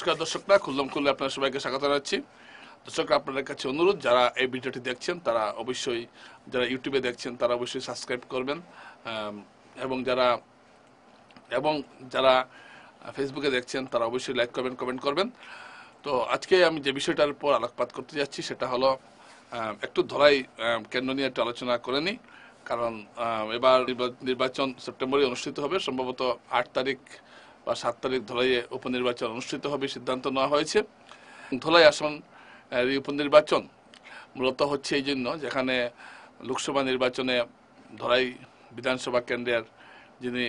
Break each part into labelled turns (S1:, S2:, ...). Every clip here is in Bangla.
S1: নমস্কার দর্শকরা, খুললাম খুললে আপনারা সবাইকে স্বাগত জানাচ্ছি। দর্শকরা, আপনাদের কাছে অনুরোধ, যারা এই ভিডিওটি দেখছেন তারা অবশ্যই, যারা ইউটিউবে দেখছেন তারা অবশ্যই সাবস্ক্রাইব করবেন, এবং যারা ফেসবুকে দেখছেন তারা অবশ্যই লাইক করবেন, কমেন্ট করবেন। তো আজকে আমি যে বিষয়টার উপর আলোকপাত করতে যাচ্ছি সেটা হলো একটু ধলাই কেন্দ্র নিয়ে একটু আলোচনা করে নিই। কারণ এবার নির্বাচন সেপ্টেম্বরে অনুষ্ঠিত হবে, সম্ভবত 8 তারিখ বা 7 তারিখ ধলাইয়ে উপনির্বাচন অনুষ্ঠিত হবে সিদ্ধান্ত নেওয়া হয়েছে। ধলাই আসন উপনির্বাচন মূলত হচ্ছে এই জন্য, যেখানে লোকসভা নির্বাচনে ধলাই বিধানসভা কেন্দ্রের যিনি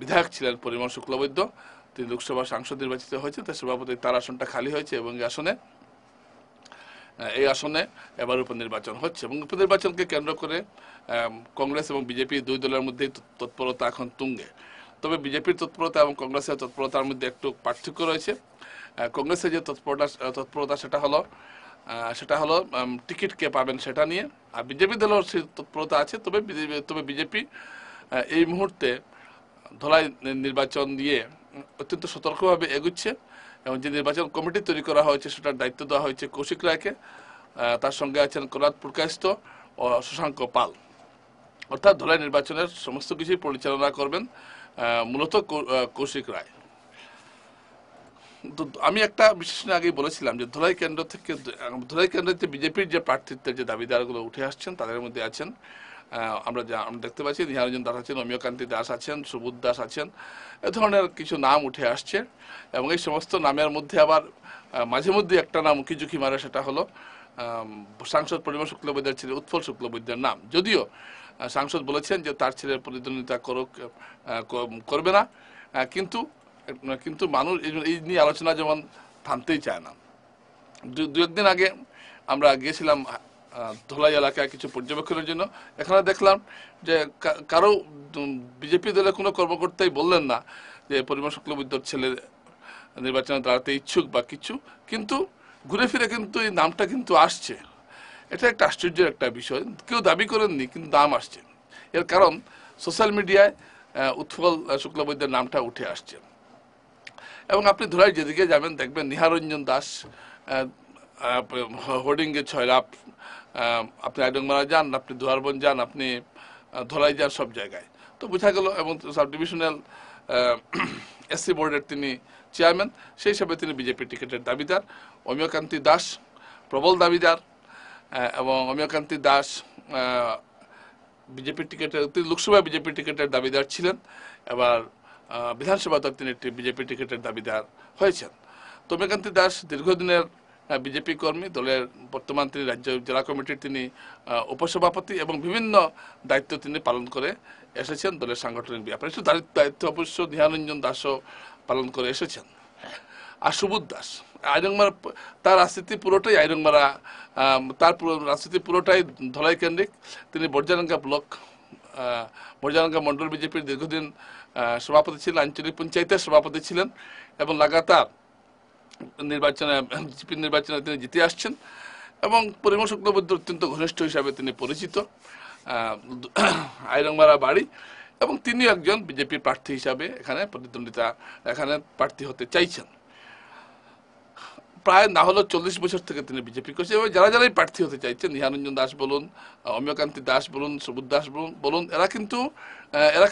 S1: বিধায়ক ছিলেন পরিমল শুক্লবৈদ্য, তিনি লোকসভা সাংসদ নির্বাচিত হয়েছে, তার সভাপতি তার আসনটা খালি হয়েছে এবং এই আসনে এবার উপনির্বাচন হচ্ছে। এবং উপনির্বাচনকে কেন্দ্র করে কংগ্রেস এবং বিজেপি দুই দলের মধ্যেই তৎপরতা এখন তুঙ্গে। তবে বিজেপির তৎপরতা এবং কংগ্রেসের তৎপরতার মধ্যে একটু পার্থক্য রয়েছে। কংগ্রেসের যে তৎপরতা সেটা হলো টিকিট কে পাবেন সেটা নিয়ে, আর বিজেপি দলের সেই তৎপরতা আছে। তবে বিজেপি এই মুহূর্তে ধলাই নির্বাচন দিয়ে অত্যন্ত সতর্কভাবে এগুচ্ছে, এবং যে নির্বাচন কমিটি তৈরি করা হয়েছে সেটার দায়িত্ব দেওয়া হয়েছে কৌশিক রায়কে। তার সঙ্গে আছেন কোনাদ পুরকায়স্থ ও শশাঙ্ক পাল। অর্থাৎ ধলাই নির্বাচনের সমস্ত কিছুই পরিচালনা করবেন মূলত কৌশিক রায়। তো আমি একটা বিশেষণ আগেই বলেছিলাম যে ধলাই কেন্দ্রে বিজেপির যে প্রার্থিত্বের যে দাবিদারগুলো উঠে আসছেন তাদের মধ্যে আছেন, আমরা দেখতে পাচ্ছি নিহারঞ্জন দাস আছেন, অমিয়কান্তি দাস আছেন, সুবোধ দাস আছেন, এ ধরনের কিছু নাম উঠে আসছে। এবং এই সমস্ত নামের মধ্যে আবার মাঝে মধ্যে একটা নাম উকিঝুঁকি মারে, সেটা হলো সাংসদ পরিমল শুক্লবৈদ্যের ছেলে উৎপল শুক্লবৈদ্যের নাম। যদিও সাংসদ বলেছেন যে তার ছেলের প্রতিদ্বন্দ্বিতা করবে না, কিন্তু মানুষ এই নিয়ে আলোচনা যেমন থামতেই চায় না। দু একদিন আগে আমরা গিয়েছিলাম ধলাই এলাকায় কিছু পর্যবেক্ষণের জন্য। এখানে দেখলাম যে কারো বিজেপি দলের কোনো কর্মকর্তাই বললেন না যে পরিমল শুক্লবৈদ্যর ছেলে নির্বাচনে দাঁড়াতে ইচ্ছুক বা কিছু, কিন্তু ঘুরে ফিরে কিন্তু এই নামটা কিন্তু আসছে। এটা একটা আশ্চর্যের একটা বিষয়, কেউ দাবি করেননি কিন্তু নাম আসছে। এর কারণ সোশ্যাল মিডিয়ায় উৎপল শুক্লবৈদ্যের নামটা উঠে আসছে। এবং আপনি ধলাই যেদিকে যাবেন দেখবেন নিহারঞ্জন দাস হোর্ডিংয়ে ছয়লাপ, আপনি আইডংমারা যান, আপনি দুয়ারবন যান, আপনি ধলাই যান, সব জায়গায় তো বোঝা গেল। এবং সাব ডিভিশনাল এসসি বোর্ডের তিনি চেয়ারম্যান, সেই হিসাবে তিনি বিজেপি টিকিটের দাবিদার। অমিয়কান্তি দাস প্রবল দাবিদার, এবং অমিয়কান্তি দাস তিনি লোকসভায় বিজেপি টিকিটের দাবিদার ছিলেন, এবার বিধানসভাতেও তিনি একটি বিজেপি টিকিটের দাবিদার হয়েছেন। তো অমিয়কান্তি দাস দীর্ঘদিনের বিজেপি কর্মী, দলের বর্তমান তিনি রাজ্য জেলা কমিটির তিনি উপসভাপতি, এবং বিভিন্ন দায়িত্ব তিনি পালন করে এসেছেন দলের সাংগঠনিক ব্যাপারে। দায়িত্ব অবশ্য নিহারঞ্জন দাসও পালন করে এসেছেন। আর সুবোধ দাস আইরংমারা, তার রাজনীতি পুরোটাই আইরংমারা, তার রাজনীতি পুরোটাই ধলাই কেন্দ্রিক। তিনি বর্জারাঙ্গা মন্ডল বিজেপির দীর্ঘদিন সভাপতি ছিলেন, আঞ্চলিক পঞ্চায়েতের সভাপতি ছিলেন, এবং লাগাতার নির্বাচনে তিনি জিতে আসছেন। এবং পরিমল শুক্লবৈদ্য অত্যন্ত ঘনিষ্ঠ হিসাবে তিনি পরিচিত, আইরংমারা বাড়ি, এবং তিনিও একজন বিজেপি প্রার্থী হিসাবে এখানে প্রার্থী হতে চাইছেন। প্রায় না হলো 40 বছর থেকে তিনি বিজেপি করছেন, এবং যারাই প্রার্থী হতে চাইছেন, নিহারঞ্জন দাস বলুন, অমিয়কান্তি দাস বলুন, সুবোধ দাস বলুন, এরা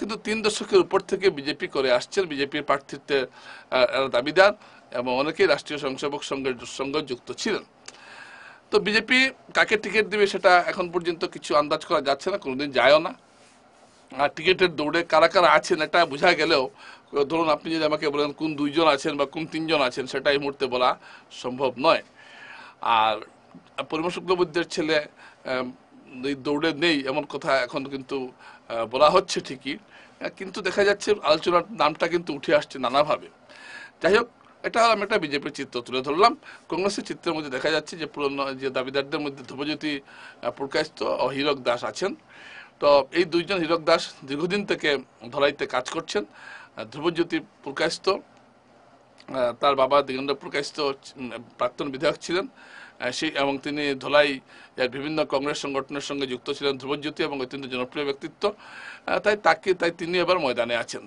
S1: কিন্তু 3 দশকের উপর থেকে বিজেপি করে আসছেন, বিজেপির প্রার্থিত্বের দাবিদার, এবং অনেকেই রাষ্ট্রীয় স্বয়ংসেবক সঙ্গে যুক্ত ছিলেন। তো বিজেপি কাকে টিকিট দিবে সেটা এখন পর্যন্ত কিছু আন্দাজ করা যাচ্ছে না, কোনোদিন যায়ও না। আর টিকিটের দৌড়ে কারা কারা আছেন এটা বোঝা গেলেও, ধরুন আপনি যদি আমাকে বলেন কোন 2 জন আছেন বা কোন 3 জন আছেন, সেটা এই মুহূর্তে বলা সম্ভব নয়। আর পরিমল শুক্লবৈদ্যের ছেলে দৌড়ে নেই এমন কথা এখন কিন্তু বলা হচ্ছে ঠিকই, কিন্তু দেখা যাচ্ছে আলোচনার নামটা কিন্তু উঠে আসছে নানাভাবে। যাই হোক, এটা আমি একটা বিজেপির চিত্র তুলে ধরলাম। কংগ্রেসের চিত্রের মধ্যে দেখা যাচ্ছে যে পুরনো যে দাবিদারদের মধ্যে ধ্রুবজ্যোতি পুরকায়স্থ ও হীরক দাস আছেন। তো এই 2 জন, হীরক দাস দীর্ঘদিন থেকে ধলাইতে কাজ করছেন। ধ্রুবজ্যোতি পুরকায়স্থ, তার বাবা দিগেন্দ্র পুরকায়স্থ প্রাক্তন বিধায়ক ছিলেন, এবং তিনি ধলাই বিভিন্ন কংগ্রেস সংগঠনের সঙ্গে যুক্ত ছিলেন ধ্রুবজ্যোতি, এবং অত্যন্ত জনপ্রিয় ব্যক্তিত্ব। তাই তিনি এবার ময়দানে আছেন।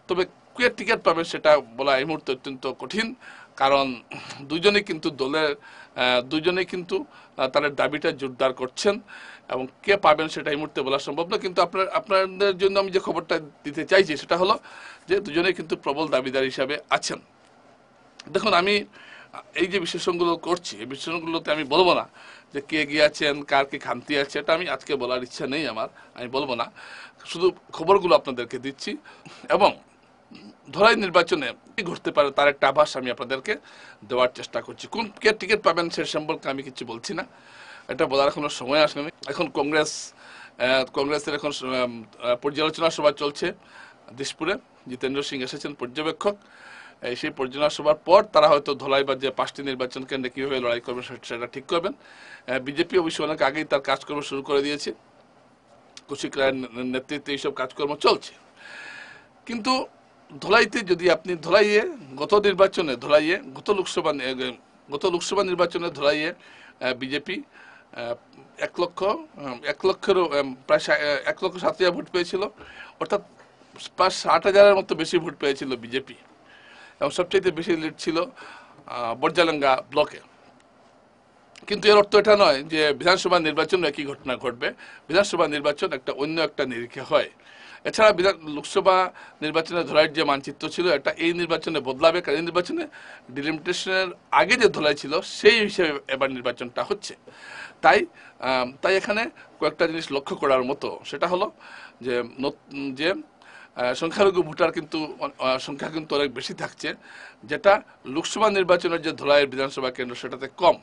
S1: তবে কে টিকিট পাবেন সেটা বলা এই মুহূর্তে অত্যন্ত কঠিন। কারণ দুজনেই কিন্তু দলের দুজনেই কিন্তু তাদের দাবিটা জোরদার করছেন এবং কে পাবেন সেটা এই মুহূর্তে বলা সম্ভব না। কিন্তু আপনাদের জন্য আমি যে খবরটা দিতে চাইছি সেটা হলো যে দুজনেই কিন্তু প্রবল দাবিদার হিসাবে আছেন। দেখুন, আমি এই যে বিশ্লেষণগুলো করছি, এই বিশ্লেষণগুলোতে আমি বলবো না যে কে গিয়েছেন, কার কি খামতি আছে, এটা আমি আজকে বলার ইচ্ছা নেই আমার, আমি বলবো না। শুধু খবরগুলো আপনাদেরকে দিচ্ছি এবং ধলাই নির্বাচনে কি ঘটতে পারে তার একটা আভাস আমি আপনাদেরকে দেওয়ার চেষ্টা করছি। কোন কে টিকিট পাবেন সে সম্পর্কে আমি কিছু বলছি না, এটা বলার এখনো সময় আসেনি। এখন কংগ্রেসের এখন পর্যালোচনা সভা চলছে দিসপুরে। জিতেন্দ্র সিং এসেছেন পর্যবেক্ষক। সেই পর্যালোচনা সভার পর তারা হয়তো ধলাই বা যে 5টি নির্বাচন কেন্দ্রে কীভাবে লড়াই করবেন সেটা ঠিক করবেন। বিজেপি অবশ্য অনেক আগেই তার কাজকর্ম শুরু করে দিয়েছে, কৌশিক রায়ের নেতৃত্বে এইসব কাজকর্ম চলছে। কিন্তু ধলাইতে যদি আপনি ধলাইয়ে গত লোকসভা নির্বাচনে ধলাইয়ে বিজেপি 1 লক্ষেরও প্রায় 1,07,000 ভোট পেয়েছিল, অর্থাৎ প্রায় 60,000-এর মতো বেশি ভোট পেয়েছিল বিজেপি এবং সবচেয়ে বেশি লিড ছিল বর্জালেঙ্গা ব্লকে। কিন্তু এর অর্থ এটা নয় যে বিধানসভা নির্বাচনে একই ঘটনা ঘটবে। বিধানসভা নির্বাচন অন্য একটা নিরীক্ষে হয়। এছাড়া লোকসভা নির্বাচনে ধলাইয়ের যে মানচিত্র ছিল এটা এই নির্বাচনে বদলাবে, কারণ এই নির্বাচনে ডিলিমিটেশনের আগে যে ধলাই ছিল সেই হিসেবে এবার নির্বাচনটা হচ্ছে। তাই এখানে কয়েকটা জিনিস লক্ষ্য করার মতো, সেটা হলো যে সংখ্যালঘু ভোটার সংখ্যা কিন্তু অনেক বেশি থাকছে, যেটা লোকসভা নির্বাচনের যে ধলাইয়ের বিধানসভা কেন্দ্র সেটাতে কম।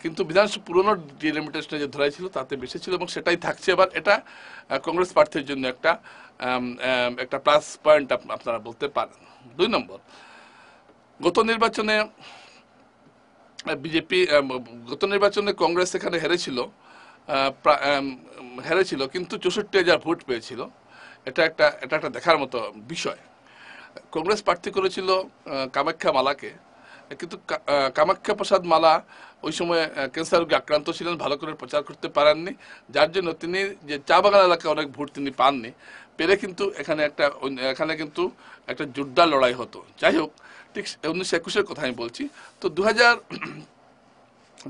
S1: কিন্তু পুরনো ডিলিমিটেশনে যে ধরাই ছিল তাতে বেশি ছিল এবং সেটাই থাকছে এবার। এটা কংগ্রেস প্রার্থীর জন্য একটা প্লাস পয়েন্ট আপনারা বলতে পারেন। 2 নম্বর, গত নির্বাচনে কংগ্রেস এখানে হেরেছিল কিন্তু 64,000 ভোট পেয়েছিল। এটা একটা দেখার মতো বিষয়। কংগ্রেস প্রার্থী করেছিল কামাখ্যা মালাকে, কিন্তু কামাখ্যা প্রসাদ মালা ওই সময় ক্যান্সার রোগে আক্রান্ত ছিলেন, ভালো করে প্রচার করতে পারেননি, যার জন্য তিনি যে চা বাগান এলাকায় অনেক ভোট তিনি পাননি। পেরে কিন্তু এখানে কিন্তু একটা জোরদার লড়াই হতো। যাই হোক, ঠিক 1921-এর কথা আমি বলছি। তো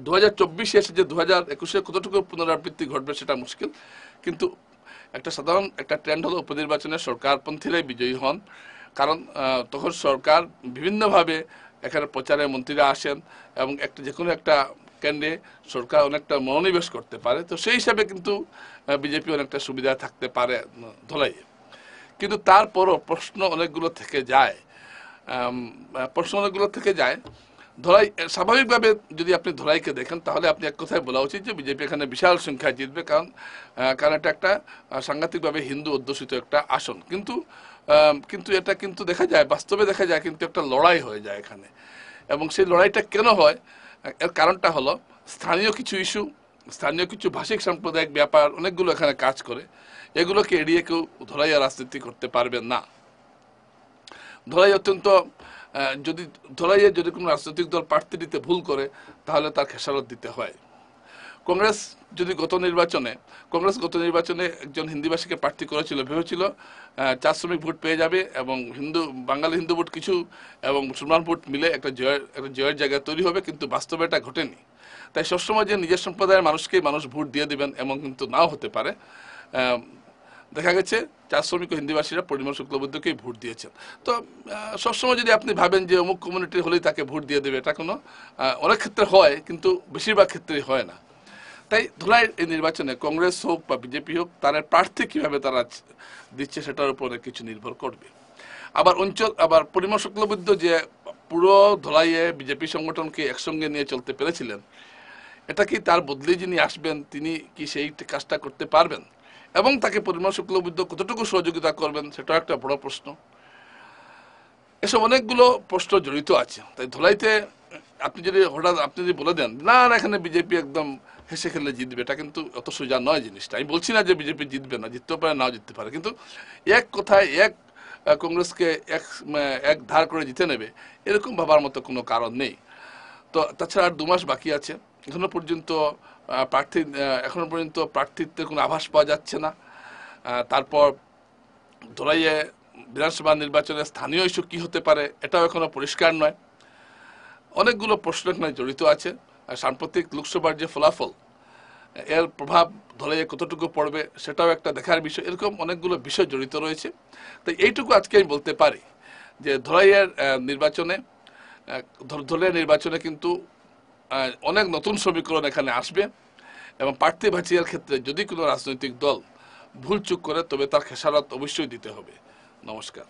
S1: 2024 এসে যে 2021-এ কতটুকু পুনরাবৃত্তি ঘটবে সেটা মুশকিল। কিন্তু সাধারণ একটা ট্রেন্ড হলো উপনির্বাচনে সরকারপন্থীরাই বিজয়ী হন, কারণ তখন সরকার বিভিন্নভাবে এখানে প্রচারে মন্ত্রীরা আসেন এবং যে কোনো একটা কেন্দ্রে সরকার অনেকটা মনোনিবেশ করতে পারে। তো সেই হিসাবে কিন্তু বিজেপি অনেকটা সুবিধা থাকতে পারে ধলাইয়ে। কিন্তু তারপরও প্রশ্ন অনেকগুলো থেকে যায়। ধলাই স্বাভাবিকভাবে যদি আপনি ধলাইকে দেখেন তাহলে আপনি এক কথায় বলা উচিত যে বিজেপি এখানে বিশাল সংখ্যায় জিতবে, কারণ এটা একটা সাংঘাতিকভাবে হিন্দু অধ্যুষিত একটা আসন। কিন্তু এটা বাস্তবে দেখা যায় কিন্তু একটা লড়াই হয়ে যায় এখানে। এবং সেই লড়াইটা কেন হয়, এর কারণটা হলো স্থানীয় কিছু ভাষিক সাম্প্রদায়িক ব্যাপার অনেকগুলো এখানে কাজ করে। এগুলোকে এড়িয়ে কেউ ধলাইয়া রাজনীতি করতে পারবেন না। যদি কোনো রাজনৈতিক দল প্রার্থী দিতে ভুল করে তাহলে তার খেসারত দিতে হয়। কংগ্রেস গত নির্বাচনে একজন হিন্দিভাষীকে প্রার্থী করেছিল, ভেবেছিল 4 শ্রমিক ভোট পেয়ে যাবে এবং বাঙালি হিন্দু ভোট কিছু এবং মুসলমান ভোট মিলে একটা জয়ের জায়গা তৈরি হবে, কিন্তু বাস্তবে এটা ঘটেনি। তাই সবসময় যে নিজের সম্প্রদায়ের মানুষ ভোট দিয়ে দিবেন এমন কিন্তু নাও হতে পারে। দেখা গেছে 4 শ্রমিক ও হিন্দিভাষীরা পরিমল শুক্লবৈদ্যকেই ভোট দিয়েছেন। তো সবসময় যদি আপনি ভাবেন যে অমুক কমিউনিটির হলেই তাকে ভোট দিয়ে দেবে, এটা অনেক ক্ষেত্রে হয় কিন্তু বেশিরভাগ ক্ষেত্রেই হয় না। তাই ধলাইয়ের এই নির্বাচনে কংগ্রেস হোক বা বিজেপি হোক, তারা প্রার্থী কিভাবে তারা দিচ্ছে সেটার উপর অনেক কিছু নির্ভর করবে। আবার পরিমল শুক্লবৈদ্য যে পুরো ধলাইয়ে বিজেপি সংগঠনকে একসঙ্গে নিয়ে চলতে পেরেছিলেন, এটা কি তার বদলে যিনি আসবেন তিনি কি সেই কাজটা করতে পারবেন এবং তাকে পরিমল শুক্লবৈদ্য কতটুকু সহযোগিতা করবেন সেটাও একটা বড় প্রশ্ন। এসব অনেকগুলো প্রশ্ন জড়িত আছে। তাই ধলাইতে আপনি যদি বলে দেন না এখানে বিজেপি একদম হেসে খেলে জিতবে, এটা কিন্তু অত সোজা নয় জিনিসটা। আমি বলছি না যে বিজেপি জিতবে না, জিততেও পারে, নাও জিততে পারে, কিন্তু এক কথায় কংগ্রেসকে এক ধার করে জিতে নেবে এরকম ভাবার মতো কোনো কারণ নেই। তো তাছাড়া আর 2 মাস বাকি আছে, এখনো পর্যন্ত প্রার্থিত্বের কোনো আভাস পাওয়া যাচ্ছে না। তারপর ধলাইয়ে বিধানসভা নির্বাচনে স্থানীয় ইস্যু কি হতে পারে এটাও এখনো পরিষ্কার নয়। অনেকগুলো প্রশ্ন এখানে জড়িত আছে। আর সাম্প্রতিক লোকসভার যে ফলাফল, এর প্রভাব ধলাইয়ে কতটুকু পড়বে সেটাও একটা দেখার বিষয়। এরকম অনেকগুলো বিষয় জড়িত রয়েছে। তো এইটুকু আজকে আমি বলতে পারি যে ধলাইয়ের নির্বাচনে কিন্তু অনেক নতুন সমীকরণ এখানে আসবে এবং প্রার্থী বাছাইয়ের ক্ষেত্রে যদি কোনো রাজনৈতিক দল ভুল চুক করে তবে তার খেসারত অবশ্যই দিতে হবে। নমস্কার।